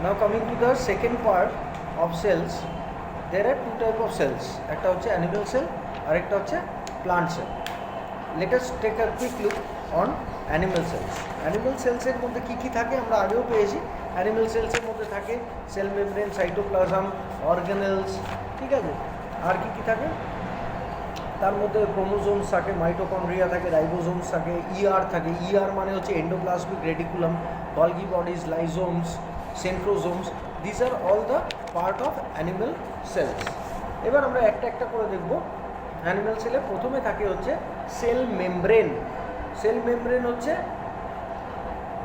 Now coming to the second part of cells, there are two type of cells. একটা হচ্ছে animal cell আর একটা হচ্ছে plant cell. Let us take a quick look on animal cells. Animal cells এর মধ্যে কি থাকে আমরা আগেও পেয়েছি. Animal cells এর মধ্যে থাকে cell membrane, cytoplasm, organelles, ঠিক আছে? আর কি থাকে? তার মধ্যে ক্রোমোজোমস থাকে, মাইটোকন্ড্রিয়া থাকে, রাইবোজোমস থাকে, ER থাকে. ER মানে হচ্ছে endoplasmic reticulum, Golgi bodies, lysosomes, centrosomes. This are all the part of animal cells. এবার আমরা একটা একটা করে দেখব. অ্যানিম্যাল সেলে প্রথমে থাকে হচ্ছে সেল মেমব্রেন. সেল মেমব্রেন হচ্ছে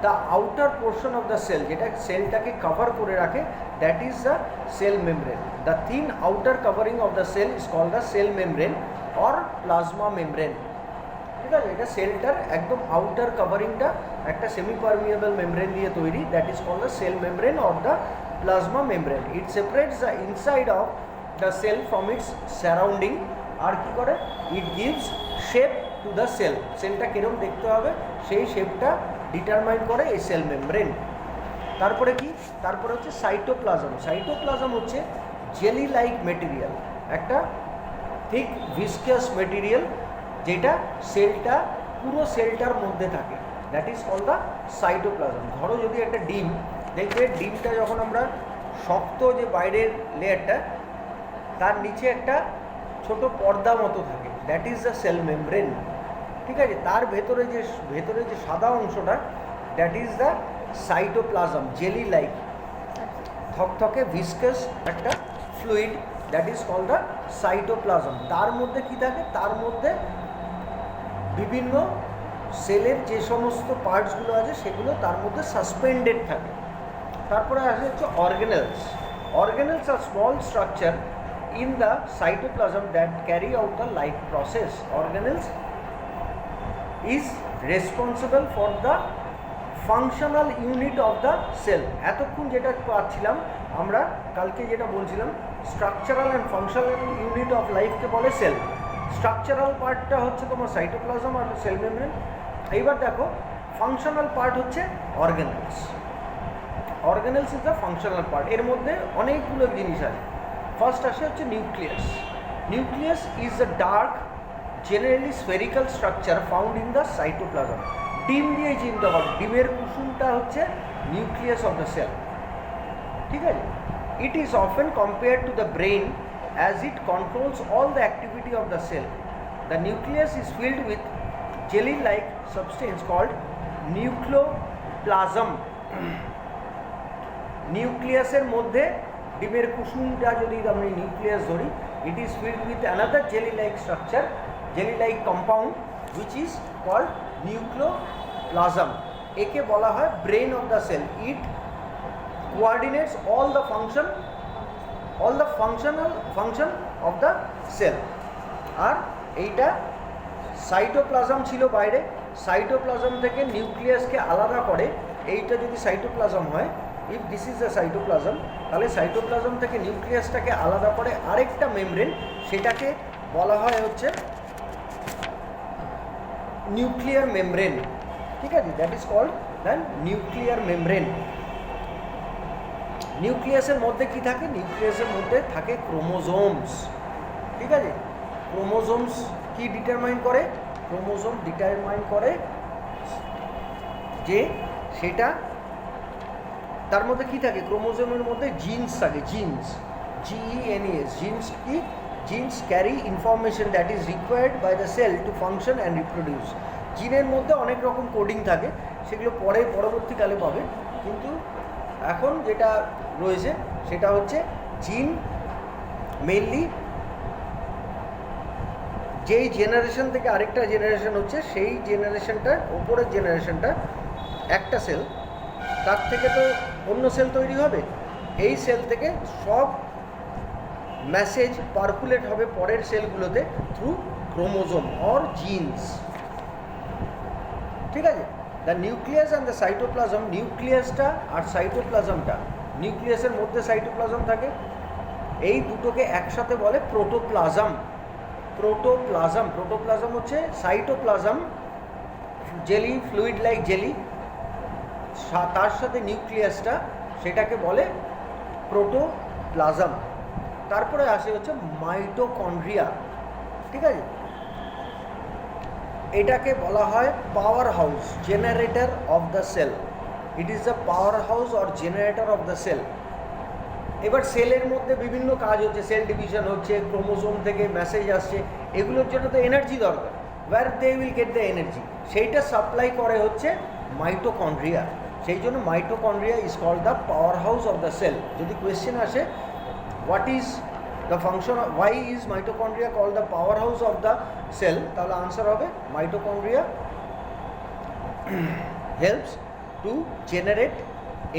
the outer portion of the cell, যেটা সেলটাকে কভার করে রাখে, that is the cell membrane. The thin outer covering of the cell is called the cell membrane or plasma membrane. ঠিক আছে, এটা সেলটার একদম outer কভারিংটা একটা সেমি পারমিয়েবল মেমব্রেন দিয়ে তৈরি, that is called the cell membrane or the plasma membrane. It separates the inside of the cell from its surrounding. আর কি করে? It gives shape to the cell. সেলটা কীরকম দেখতে হবে সেই শেপটা ডিটারমাইন করে এই সেল মেমব্রেন. তারপরে কি? তারপরে হচ্ছে সাইটোপ্লাজম. সাইটোপ্লাজম হচ্ছে জেলি লাইক মেটেরিয়াল, একটা ঠিক ভিসকাস মেটেরিয়াল যেটা সেলটা পুরো সেলটার মধ্যে থাকে, that is called the cytoplasm. ধরো যদি একটা ডিম, দেখবে ডিমটা যখন আমরা শক্ত যে বাইরের লেয়ারটা, তার নিচে একটা ছোট পর্দা মতো থাকে, that is the cell membrane. ঠিক আছে, তার ভেতরে যে সাদা অংশটা, that is the cytoplasm. Jelly like থকথকে ভিসকাস একটা fluid, that is called the cytoplasm. তার মধ্যে কি থাকে? তার মধ্যে বিভিন্ন সেলের যে সমস্ত পার্টসগুলো আছে সেগুলো তার মধ্যে সাসপেন্ডেড থাকে. তারপরে আসে হচ্ছে organelles. Organelles are small structure in the cytoplasm that carry out the life process. Organelles is responsible for the functional unit of the cell. এতক্ষণ যেটা পাচ্ছিলাম আমরা, কালকে যেটা বলছিলাম, structural and functional unit of লাইফকে বলে সেল. স্ট্রাকচারাল পার্টটা হচ্ছে তোমার সাইটোপ্লাজম আর সেল মেমব্রেন. এইবার দেখো ফাংশনাল পার্ট হচ্ছে organelles. Organelles is the functional part. এর মধ্যে অনেকগুলো জিনিস আছে. ফার্স্ট আসে হচ্ছে nucleus. Nucleus is the dark generally spherical structure found in the cytoplasm. ডিম দিয়ে চিন্তা করো, ডিমের কুসুমটা হচ্ছে নিউক্লিয়াস অফ দ্য সেল. ঠিক আছে, it is often compared to the brain as it controls all the activity of the cell. The nucleus is filled with jelly-like substance called nucleoplasm. নিউক্লিয়াসের মধ্যে ডিমের কুসুমটা যদি আমরা নিউক্লিয়াস ধরি, it is filled with another jelly-like structure, jelly-like compound which is called nucleoplasm. একে বলা হয় brain of the cell. It coordinates all the function of the cell. আর এইটা সাইটোপ্লাজম ছিল বাইরে, সাইটোপ্লাজম থেকে নিউক্লিয়াসকে আলাদা করে. এইটা যদি সাইটোপ্লাজম হয়, if this is the cytoplasm, তাহলে সাইটোপ্লাজম থেকে নিউক্লিয়াসটাকে আলাদা করে আরেকটা মেমব্রেন, সেটাকে বলা হয় হচ্ছে নিউক্লিয়ার মেমব্রেন. ঠিক আছে, that is called the nuclear membrane. নিউক্লিয়াসের মধ্যে কি থাকে? নিউক্লিয়াসের মধ্যে থাকে ক্রোমোজোমস. ঠিক আছে, ক্রোমোজোমস কি ডিটারমাইন করে? ক্রোমোজোম ডিটারমাইন করে যে সেটা তার মধ্যে কি থাকে? ক্রোমোজোমের মধ্যে জিনস থাকে. Genes, GENES. জিনস কি? Genes carry information that is required by the cell to function and reproduce. জিনের মধ্যে অনেক রকম কোডিং থাকে, সেগুলো পরবর্তীকালে পাবে, কিন্তু এখন যেটা রয়েছে সেটা হচ্ছে জিন মেইনলি যেই জেনারেশন থেকে আরেকটা জেনারেশন হচ্ছে, সেই জেনারেশনটার ওপরের জেনারেশনটা একটা সেল, তার থেকে তো অন্য সেল তৈরি হবে. এই সেল থেকে সব মেসেজ পার্কুলেট হবে পরের সেলগুলোতে থ্রু ক্রোমোজোম অর জিনস. ঠিক আছে, the nucleus and the cytoplasm. নিউক্লিয়াসটা আর সাইটোপ্লাজমটা, নিউক্লিয়াসের মধ্যে সাইটোপ্লাজম থাকে, এই দুটোকে একসাথে বলে প্রোটোপ্লাজম. প্রোটোপ্লাজম হচ্ছে cytoplasm, jelly, fluid like jelly, তার সাথে নিউক্লিয়াসটা, সেটাকে বলে প্রোটোপ্লাজম। তারপরে আসে হচ্ছে মাইটোকন্ড্রিয়া, ঠিক আছে? এটাকে বলা হয় power house, generator of the cell. It is the power house or generator of the cell. এবার সেলের মধ্যে বিভিন্ন কাজ হচ্ছে, সেল ডিভিশন হচ্ছে, ক্রোমোসোম থেকে মেসেজ আসছে, এগুলোর জন্য তো এনার্জি দরকার। Where they will get the energy, সেইটা সাপ্লাই করে হচ্ছে মাইটোকন্ড্রিয়া। সেই জন্য mitochondria is called the power house of the cell. যদি কোয়েশ্চেন আসে what is the function, why is mitochondria called the power house of the cell, তাহলে answer হবে mitochondria helps to generate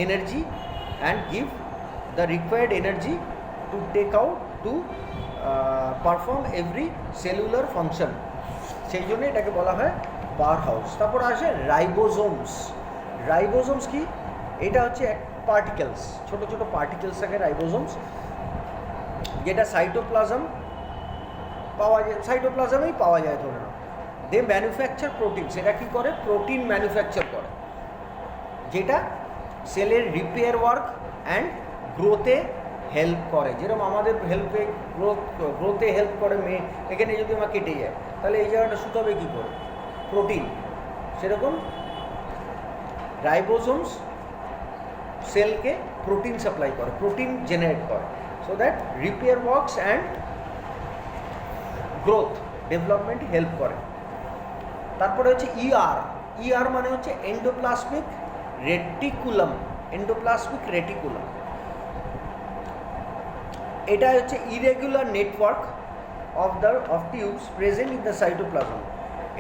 energy and give the required energy to take out to perform every cellular function। সেই জন্য এটাকে বলা হয় power house. তারপর আসে রাইবোজোমস। রাইবোজোমস কি? এটা হচ্ছে এক পার্টিকেলস, ছোট ছোট পার্টিকেলস থাকে রাইবোজোমস, যেটা সাইটোপ্লাজম পাওয়া যায়, সাইটোপ্লাজমেই পাওয়া যায় ধরে নাও। দে ম্যানুফ্যাকচার প্রোটিন। সেটা কী করে? প্রোটিন ম্যানুফ্যাকচার করে, যেটা সেলের রিপেয়ার ওয়ার্ক অ্যান্ড গ্রোথে হেল্প করে। যেরকম আমাদের হেল্পে গ্রোথে হেল্প করে, এখানে যদি আমার কেটে যায় তাহলে এই জায়গাটা শুকাবে কী করে? প্রোটিন। সেরকম রাইবোজোমস সেলকে প্রোটিন সাপ্লাই করে, প্রোটিন জেনারেট করে, so that repair works and growth development help করে। তারপরে হচ্ছে ইআর। ইআর মানে হচ্ছে এন্ডোপ্লাজমিক রেটিকুলাম। এন্ডোপ্লাজমিক রেটিকুলাম এটা হচ্ছে irregular network of tubes present in the cytoplasm.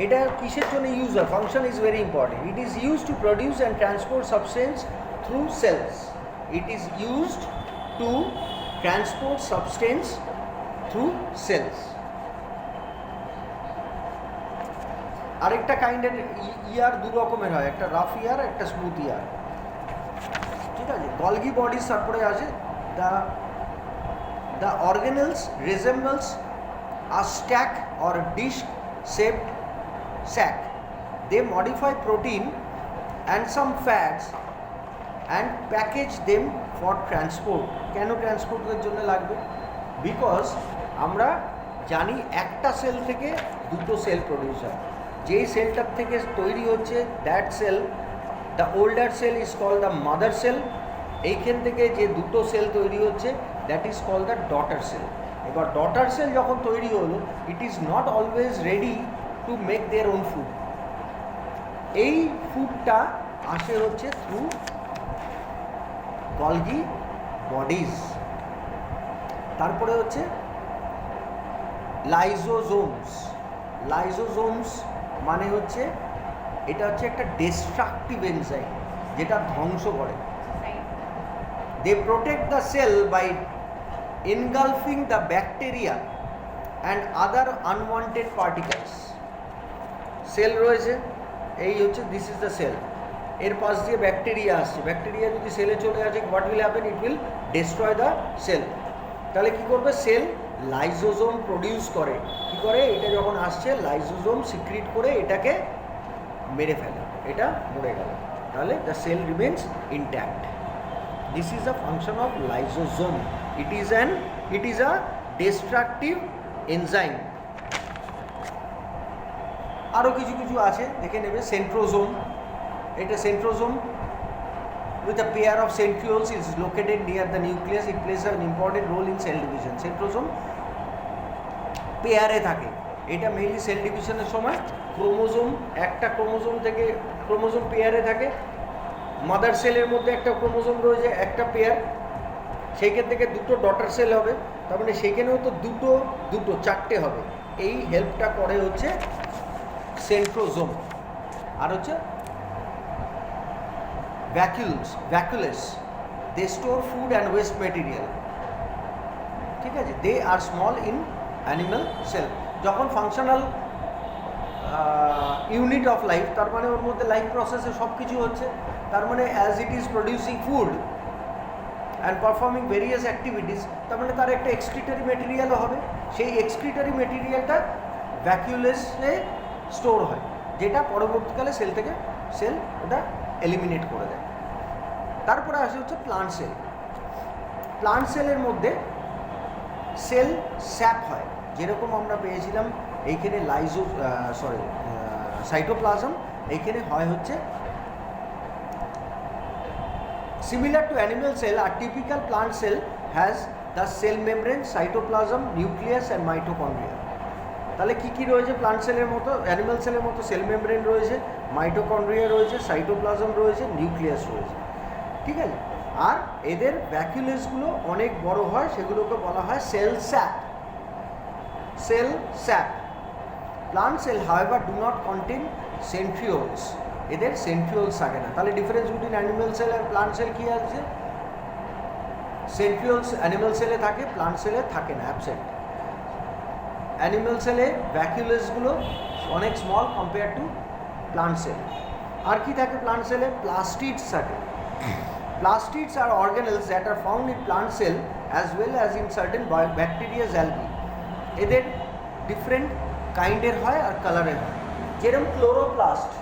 এটা কিসের জন্য ইউজ হয়? Function is very important. It is use to produce and transport substance through cells. It is used to transport substance through cells. আরেকটা কাইন্ডের ইয়ার দু রকমের হয়, একটা রাফ ইয়ার, একটা স্মুথ ইয়ার, ঠিক আছে? গলগি বডিজ তারপরে আসে the organelles resembles a stack or dish shaped sac. They modify protein and some fats and package them for transport. কেন ট্রান্সপোর্টের জন্য লাগবে? বিকজ আমরা জানি একটা সেল থেকে দুটো সেল প্রডিউস হয়। যেই সেলটার থেকে তৈরি হচ্ছে that cell, the older cell is called the mother cell. এইখান থেকে যে দুটো সেল তৈরি হচ্ছে that is called the daughter cell. এবার ডটার সেল যখন তৈরি হলো, it is not always ready to make their own food. এই ফুডটা আসে হচ্ছে থ্রু গলগি বডিজ। তারপরে হচ্ছে লাইজোজোমস। লাইজোজোমস মানে হচ্ছে এটা হচ্ছে একটা ডিস্ট্রাকটিভ এনজাইম, যেটা ধ্বংস করে। They protect the cell by engulfing the bacteria and other unwanted particles. Cell রয়েছে, এই হচ্ছে দিস ইজ দ্য সেল। এর পাশ দিয়ে ব্যাকটেরিয়া আসছে, ব্যাকটেরিয়া যদি সেলে চলে আসে, what will happen? It will destroy the cell. তাহলে কী করবে? সেল লাইজোজোম প্রডিউস করে। কী করে? এটা যখন আসছে লাইজোজোম সিক্রিট করে এটাকে মেরে ফেলে, এটা মরে গেল, তাহলে the cell remains intact. This is the function of lysosome. It is a destructive enzyme. আরও কিছু কিছু আছে, দেখে নেবে। সেন্ট্রোজোম, এটা centrosome with a pair of centrioles is located near the nucleus. It plays an important role in cell division. Centrosome পেয়ারে থাকে, এটা mainly sell ডিভিশনের সময় ক্রোমোজোম, একটা ক্রোমোজোম থেকে ক্রোমোজোম পেয়ারে থাকে। মাদার সেলের মধ্যে একটা ক্রোমোজোম রয়েছে, একটা পেয়ার, সেইখান থেকে দুটো ডটার সেল হবে, তার মানে সেইখানেও তো দুটো চারটে হবে। এই হেল্পটা করে হচ্ছে সেন্ট্রোজোম। আর হচ্ছে vacuoles, they store food and waste material, ঠিক আছে? They are small in animal cell. যখন ফাংশনাল ইউনিট অফ লাইফ, তার মানে ওর মধ্যে লাইফ প্রসেসে সব কিছু হচ্ছে, তার মানে as it is producing food and performing various activities, তার মানে তার একটা এক্সক্রিটরি মেটেরিয়ালও হবে। সেই এক্সক্রিটরি মেটেরিয়ালটা ভ্যাকুলেসে স্টোর হয়, যেটা পরবর্তীকালে সেল থেকে ওটা এলিমিনেট করে দেয়। তারপরে আসে হচ্ছে প্লান্ট সেল। প্লান্ট সেলের মধ্যে সেল স্যাপ হয়, যেরকম আমরা পেয়েছিলাম এইখানে সাইটোপ্লাজম, এইখানে হয় হচ্ছে similar to animal cell. A typical plant cell has the cell membrane, cytoplasm, nucleus and mitochondria. তাহলে কি কি রয়েছে প্লান্ট সেলের মতো? অ্যানিমাল সেলের মতো সেল মেমব্রেন রয়েছে, মাইটোকন্ড্রিয়া রয়েছে, সাইটোপ্লাজম রয়েছে, নিউক্লিয়াস রয়েছে, ঠিক আছে? আর এদের ভ্যাকুলেসগুলো অনেক বড় হয়, সেগুলোকে বলা হয় cell sap. Cell sap. Plant cell however do not contain centrioles, এদের সেন্ট্রিওলস থাকে না। তাহলে ডিফারেন্স বিটুইন অ্যানিমাল সেল আর প্লান্ট সেল কী আছে? সেন্ট্রিওলস অ্যানিমাল সেলে থাকে, প্লান্ট সেলে থাকে না, অ্যাবসেন্ট। অ্যানিমাল সেলে ভ্যাকুলেসগুলো অনেক small compare to plant cell. আর কি থাকে প্লান্ট সেলে? প্লাস্টিডস থাকে। Plastids are organelles that are found in plant cell as well as in certain bacterias algae. এদের ডিফারেন্ট কাইন্ডের হয় আর কালারের হয়। যেরকম chloroplast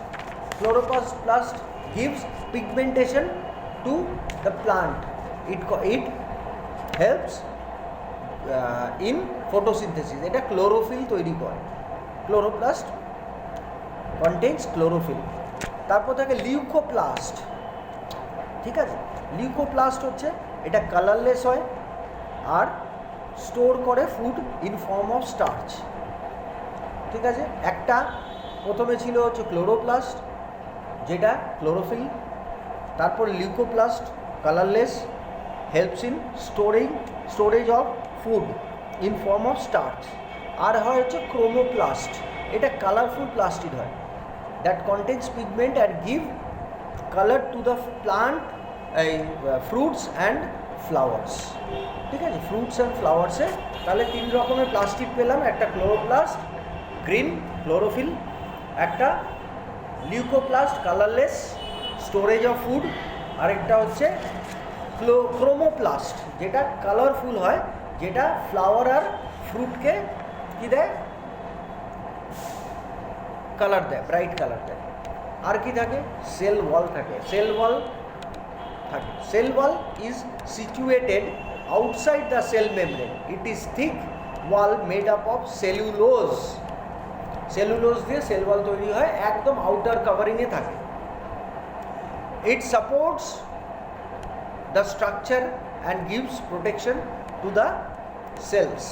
gives pigmentation to the plant. It helps in photosynthesis. এটা ক্লোরোফিল তৈরি করে। Chloroplast contains chlorophyll. তারপর থাকে লিউকোপ্লাস্ট, ঠিক আছে? লিউকোপ্লাস্ট হচ্ছে এটা কালারলেস হয় আর স্টোর করে food in form of starch, ঠিক আছে? একটা প্রথমে ছিল হচ্ছে ক্লোরোপ্লাস্ট, যেটা ক্লোরোফিল। তারপর leucoplast colourless, helps in storage of food in form of starch. আর হয় হচ্ছে ক্রোমোপ্লাস্ট, এটা কালারফুল প্লাস্টিড হয়, that contains pigment and give colour to the plant, fruits and flowers, ঠিক আছে? ফ্রুটস অ্যান্ড ফ্লাওয়ার্সে তাহলে তিন রকমের প্লাস্টিড পেলাম, একটা ক্লোরোপ্লাস্ট গ্রিন ক্লোরোফিল, একটা leucoplast colourless storage of food, আরেকটা হচ্ছে ক্রোমোপ্লাস্ট যেটা কালারফুল হয়, যেটা ফ্লাওয়ার আর ফ্রুটকে কী দেয়? কালার দেয়, ব্রাইট কালার দেয়। আর কি থাকে? সেল ওয়াল থাকে। Cell wall is situated outside the cell membrane. It is thick wall made up of cellulose দিয়ে সেল ওয়াল তৈরি হয়, একদম আউটার কাভারিংয়ে থাকে। It supports the structure and gives protection to the cells.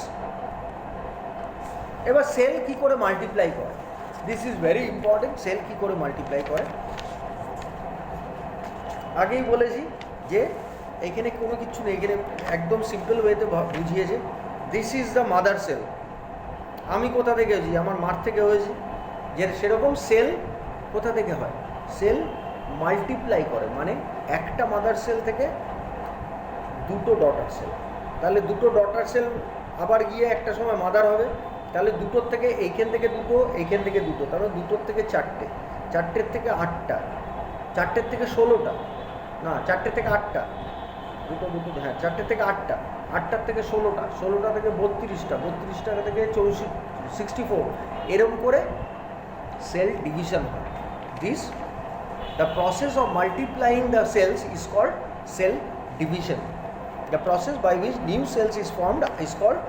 এবার cell কী করে মাল্টিপ্লাই করে? This is very important. Cell কী করে মাল্টিপ্লাই করে? আগেই বলেছি যে এখানে কোনো কিছু নেই, এখানে একদম সিম্পল ওয়েতে বুঝিয়েছে। This is the mother sell. আমি কোথা থেকে হয়েছি? আমার মার থেকে হয়েছি। যে সেরকম সেল কোথা থেকে হয়? সেল মাল্টিপ্লাই করে, মানে একটা মাদার সেল থেকে দুটো ডটার সেল। তাহলে দুটো ডটার সেল আবার গিয়ে একটা সময় মাদার হবে। তাহলে দুটোর থেকে এইখান থেকে দুটো, এইখান থেকে দুটো, তাহলে দুটোর থেকে চারটে, চারটের থেকে আটটা, চারটের থেকে 16টা, না চারটের থেকে আটটা, হ্যাঁ চারটের থেকে আটটা, আটটার থেকে 16টা, 16টা থেকে 32টা, 32টা থেকে 64, এরকম করে সেল ডিভিশন হয়। The process of multiplying the cells is called cell division. The process by which new cells is formed is called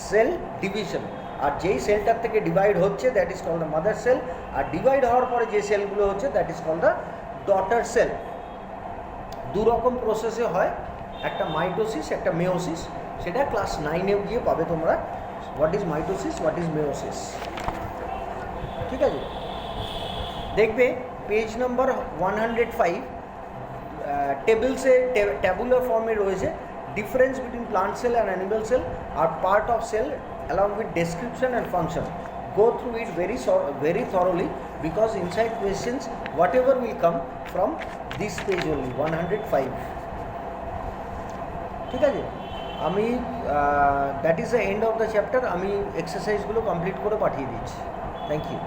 cell division. আর যেই সেলটার থেকে ডিভাইড হচ্ছে that is called the mother cell, আর divide হওয়ার পরে যে সেলগুলো হচ্ছে that is called the daughter cell. দু রকম প্রসেসে হয়, একটা মাইটোসিস, একটা মেয়োসিস। সেটা ক্লাস 9-এ গিয়ে পাবে তোমরা, what is mitosis, what is meiosis, ঠিক আছে? দেখবে পেজ নাম্বার 105 টেবিলসে ট্যাবুলার ফর্মে রয়েছে। Difference between plant cell and animal cell আর part of cell along with description and function. Go through it very thoroughly, because inside questions whatever will come from this page only, 105. ঠিক আছে? আমি that is the end of the chapter. আমি এক্সারসাইজগুলো কমপ্লিট করে পাঠিয়ে দিচ্ছি। Thank you.